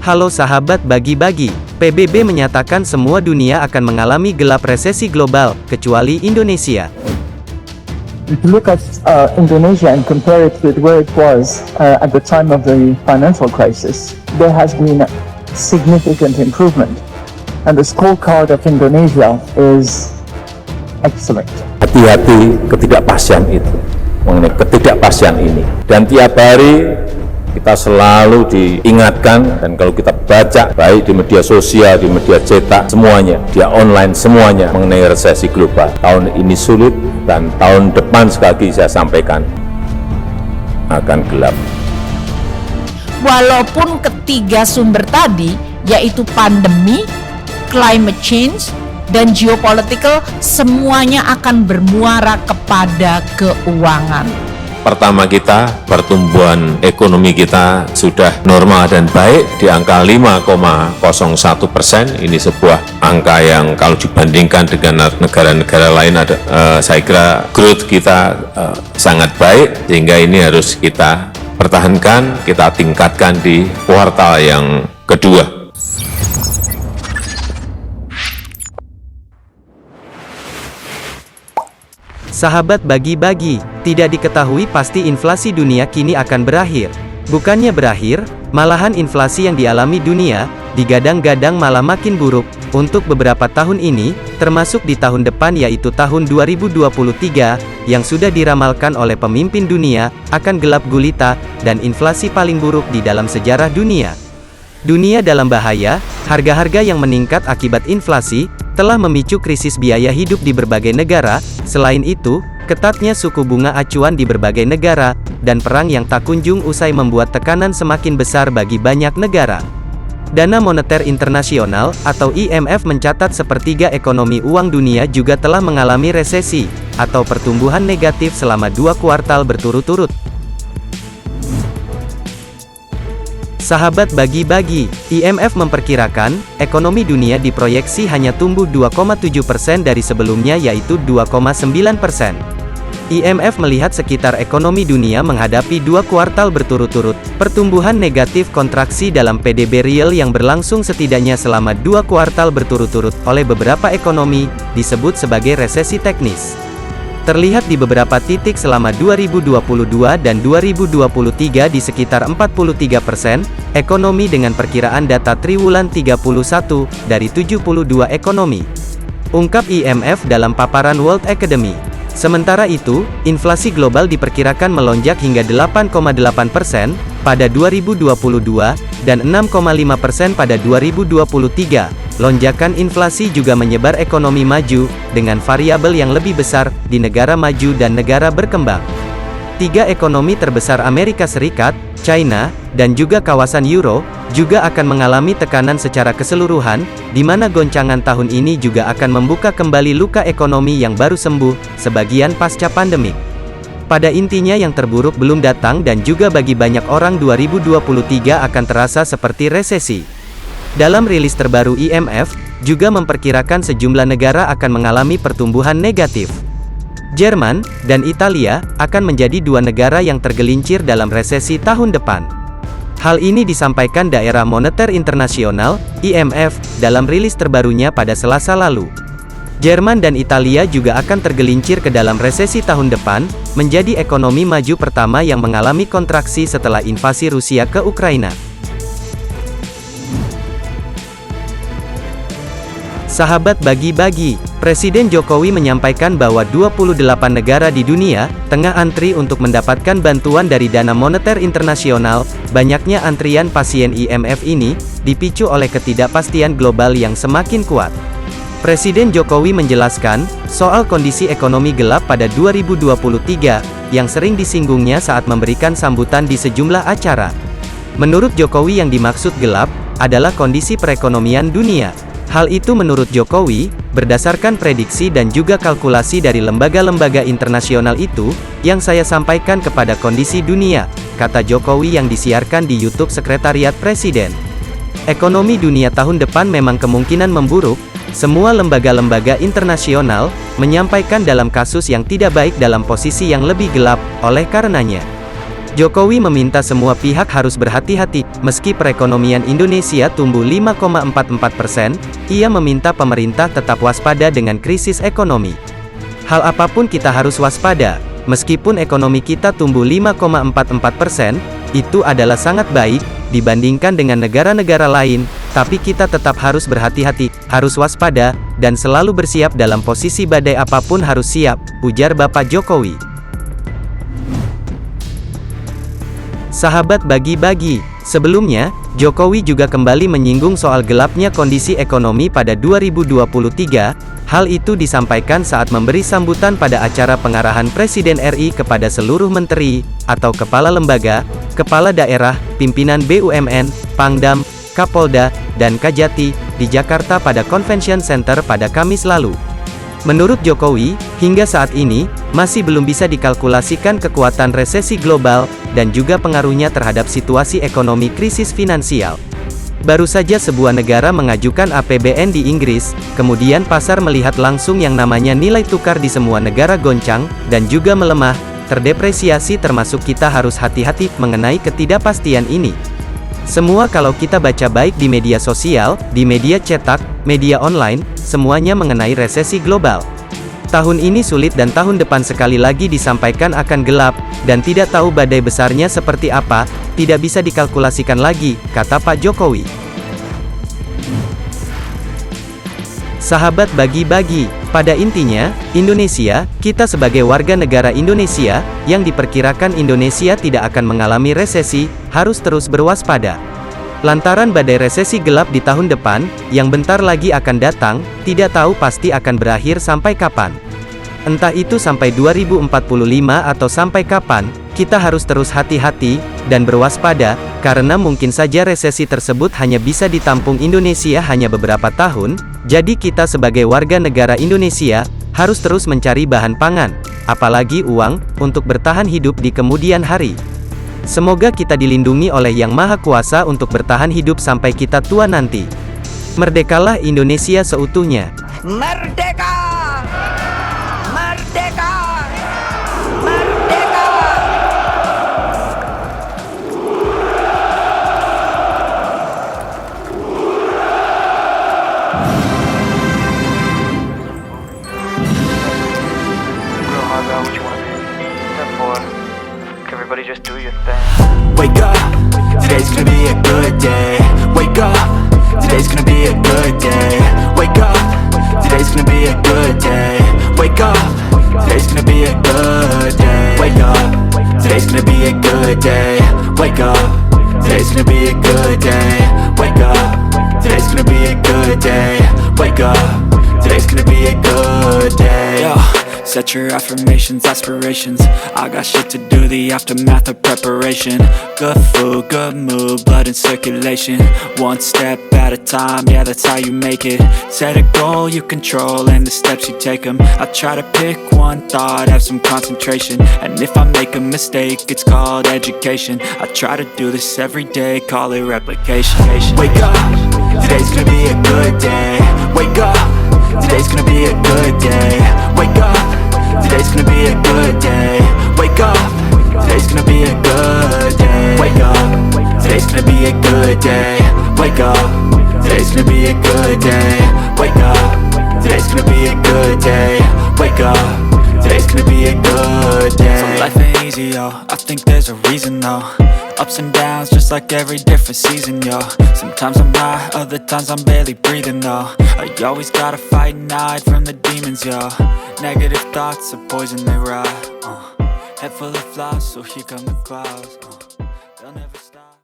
Halo sahabat bagi-bagi, PBB menyatakan semua dunia akan mengalami gelap resesi global, kecuali Indonesia. If you look at Indonesia and compare it with where it was at the time of the financial crisis, there has been a significant improvement. And the scorecard of Indonesia is excellent. Hati-hati ketidakpastian itu, mengenai ketidakpastian ini. Dan tiap hari kita selalu diingatkan, dan kalau kita baca baik di media sosial, di media cetak, semuanya, dia online semuanya mengenai resesi global. Tahun ini sulit dan tahun depan sekali lagi saya sampaikan akan gelap. Walaupun ketiga sumber tadi, yaitu pandemi, climate change, dan geopolitical, semuanya akan bermuara kepada keuangan. Pertama kita, pertumbuhan ekonomi kita sudah normal dan baik di angka 5,01%. Ini sebuah angka yang kalau dibandingkan dengan negara-negara lain, saya kira growth kita sangat baik, sehingga ini harus kita pertahankan, kita tingkatkan di kuartal yang kedua. Sahabat bagi-bagi, tidak diketahui pasti inflasi dunia kini akan berakhir. Bukannya berakhir, malahan inflasi yang dialami dunia, digadang-gadang malah makin buruk, untuk beberapa tahun ini, termasuk di tahun depan yaitu tahun 2023, yang sudah diramalkan oleh pemimpin dunia, akan gelap gulita, dan inflasi paling buruk di dalam sejarah dunia. Dunia dalam bahaya, harga-harga yang meningkat akibat inflasi, telah memicu krisis biaya hidup di berbagai negara. Selain itu, ketatnya suku bunga acuan di berbagai negara, dan perang yang tak kunjung usai membuat tekanan semakin besar bagi banyak negara. Dana Moneter Internasional, atau IMF mencatat sepertiga ekonomi uang dunia juga telah mengalami resesi, atau pertumbuhan negatif selama 2 kuartal berturut-turut. Sahabat bagi-bagi, IMF memperkirakan, ekonomi dunia diproyeksi hanya tumbuh 2,7% dari sebelumnya yaitu 2,9%. IMF melihat sekitar ekonomi dunia menghadapi 2 kuartal berturut-turut, pertumbuhan negatif kontraksi dalam PDB real yang berlangsung setidaknya selama 2 kuartal berturut-turut oleh beberapa ekonomi, disebut sebagai resesi teknis. Terlihat di beberapa titik selama 2022 dan 2023 di sekitar 43%, ekonomi dengan perkiraan data triwulan 31, dari 72 ekonomi. Ungkap IMF dalam paparan World Academy. Sementara itu, inflasi global diperkirakan melonjak hingga 8,8% pada 2022, dan 6,5% pada 2023. Lonjakan inflasi juga menyebar ekonomi maju, dengan variabel yang lebih besar, di negara maju dan negara berkembang. 3 ekonomi terbesar Amerika Serikat, China, dan juga kawasan Euro, juga akan mengalami tekanan secara keseluruhan, di mana goncangan tahun ini juga akan membuka kembali luka ekonomi yang baru sembuh, sebagian pasca pandemik. Pada intinya yang terburuk belum datang dan juga bagi banyak orang 2023 akan terasa seperti resesi. Dalam rilis terbaru IMF, juga memperkirakan sejumlah negara akan mengalami pertumbuhan negatif. Jerman dan Italia akan menjadi 2 negara yang tergelincir dalam resesi tahun depan. Hal ini disampaikan Dana Moneter Internasional, IMF, dalam rilis terbarunya pada Selasa lalu. Jerman dan Italia juga akan tergelincir ke dalam resesi tahun depan, menjadi ekonomi maju pertama yang mengalami kontraksi setelah invasi Rusia ke Ukraina. Sahabat bagi-bagi, Presiden Jokowi menyampaikan bahwa 28 negara di dunia tengah antri untuk mendapatkan bantuan dari Dana Moneter Internasional. Banyaknya antrian pasien IMF ini dipicu oleh ketidakpastian global yang semakin kuat. Presiden Jokowi menjelaskan soal kondisi ekonomi gelap pada 2023 yang sering disinggungnya saat memberikan sambutan di sejumlah acara. Menurut Jokowi, yang dimaksud gelap adalah kondisi perekonomian dunia. Hal itu menurut Jokowi, berdasarkan prediksi dan juga kalkulasi dari lembaga-lembaga internasional itu, yang saya sampaikan kepada kondisi dunia, kata Jokowi yang disiarkan di YouTube Sekretariat Presiden. Ekonomi dunia tahun depan memang kemungkinan memburuk, semua lembaga-lembaga internasional menyampaikan dalam kasus yang tidak baik dalam posisi yang lebih gelap, oleh karenanya. Jokowi meminta semua pihak harus berhati-hati. Meski perekonomian Indonesia tumbuh 5,44%, ia meminta pemerintah tetap waspada dengan krisis ekonomi. Hal apapun kita harus waspada. Meskipun ekonomi kita tumbuh 5,44%, itu adalah sangat baik dibandingkan dengan negara-negara lain, tapi kita tetap harus berhati-hati, harus waspada, dan selalu bersiap dalam posisi badai apapun harus siap, ujar Bapak Jokowi. Sahabat bagi-bagi, sebelumnya, Jokowi juga kembali menyinggung soal gelapnya kondisi ekonomi pada 2023. Hal itu disampaikan saat memberi sambutan pada acara pengarahan Presiden RI kepada seluruh menteri, atau kepala lembaga, kepala daerah, pimpinan BUMN, Pangdam, Kapolda, dan Kajati, di Jakarta pada Convention Center pada Kamis lalu. Menurut Jokowi, hingga saat ini, masih belum bisa dikalkulasikan kekuatan resesi global, dan juga pengaruhnya terhadap situasi ekonomi krisis finansial. Baru saja sebuah negara mengajukan APBN di Inggris, kemudian pasar melihat langsung yang namanya nilai tukar di semua negara goncang, dan juga melemah, terdepresiasi termasuk kita harus hati-hati mengenai ketidakpastian ini. Semua kalau kita baca baik di media sosial, di media cetak, media online, semuanya mengenai resesi global. Tahun ini sulit dan tahun depan sekali lagi disampaikan akan gelap, dan tidak tahu badai besarnya seperti apa, tidak bisa dikalkulasikan lagi, kata Pak Jokowi. Sahabat bagi-bagi, pada intinya, Indonesia, kita sebagai warga negara Indonesia, yang diperkirakan Indonesia tidak akan mengalami resesi, harus terus berwaspada. Lantaran badai resesi gelap di tahun depan, yang bentar lagi akan datang, tidak tahu pasti akan berakhir sampai kapan. Entah itu sampai 2045 atau sampai kapan, kita harus terus hati-hati, dan berwaspada, karena mungkin saja resesi tersebut hanya bisa ditampung Indonesia hanya beberapa tahun, jadi kita sebagai warga negara Indonesia, harus terus mencari bahan pangan, apalagi uang, untuk bertahan hidup di kemudian hari. Semoga kita dilindungi oleh Yang Maha Kuasa untuk bertahan hidup sampai kita tua nanti. Merdekalah Indonesia seutuhnya. Merdeka! Merdeka! Merdeka! Real hard about what you want to be. Step forward. Everybody just do your thing. Wake up, today's gonna be a good day. Wake up, today's gonna be a good day. Wake up, today's gonna be a good day. Wake up, today's gonna be a good day. Wake up, today's gonna be a good day. Wake up, today's gonna be a good day. Wake up, today's gonna be a good day. Wake up, today's gonna be a good day. Yo. Set your affirmations, aspirations. I got shit to do, the aftermath of preparation. Good food, good mood, blood in circulation. One step at a time, yeah, that's how you make it. Set a goal you control and the steps you take them. I try to pick one thought, have some concentration. And if I make a mistake, it's called education. I try to do this every day, call it replication. Wake up, today's gonna be a good day. Wake up, today's gonna be a good day. Wake up, today's gonna be a good day. Wake up, today's gonna be a good day. Wake up, today's gonna be a good day. Wake up, today's gonna be a good day. Wake up, today's gonna be a good day. Wake up, today's gonna be a good day. So life ain't easy, yo, I think there's a reason though. Ups and downs, just like every different season, yo. Sometimes I'm high, other times I'm barely breathing, though. I always gotta fight and hide from the demons, yo. Negative thoughts are poison, they rot. Head full of flies, so here come the clouds.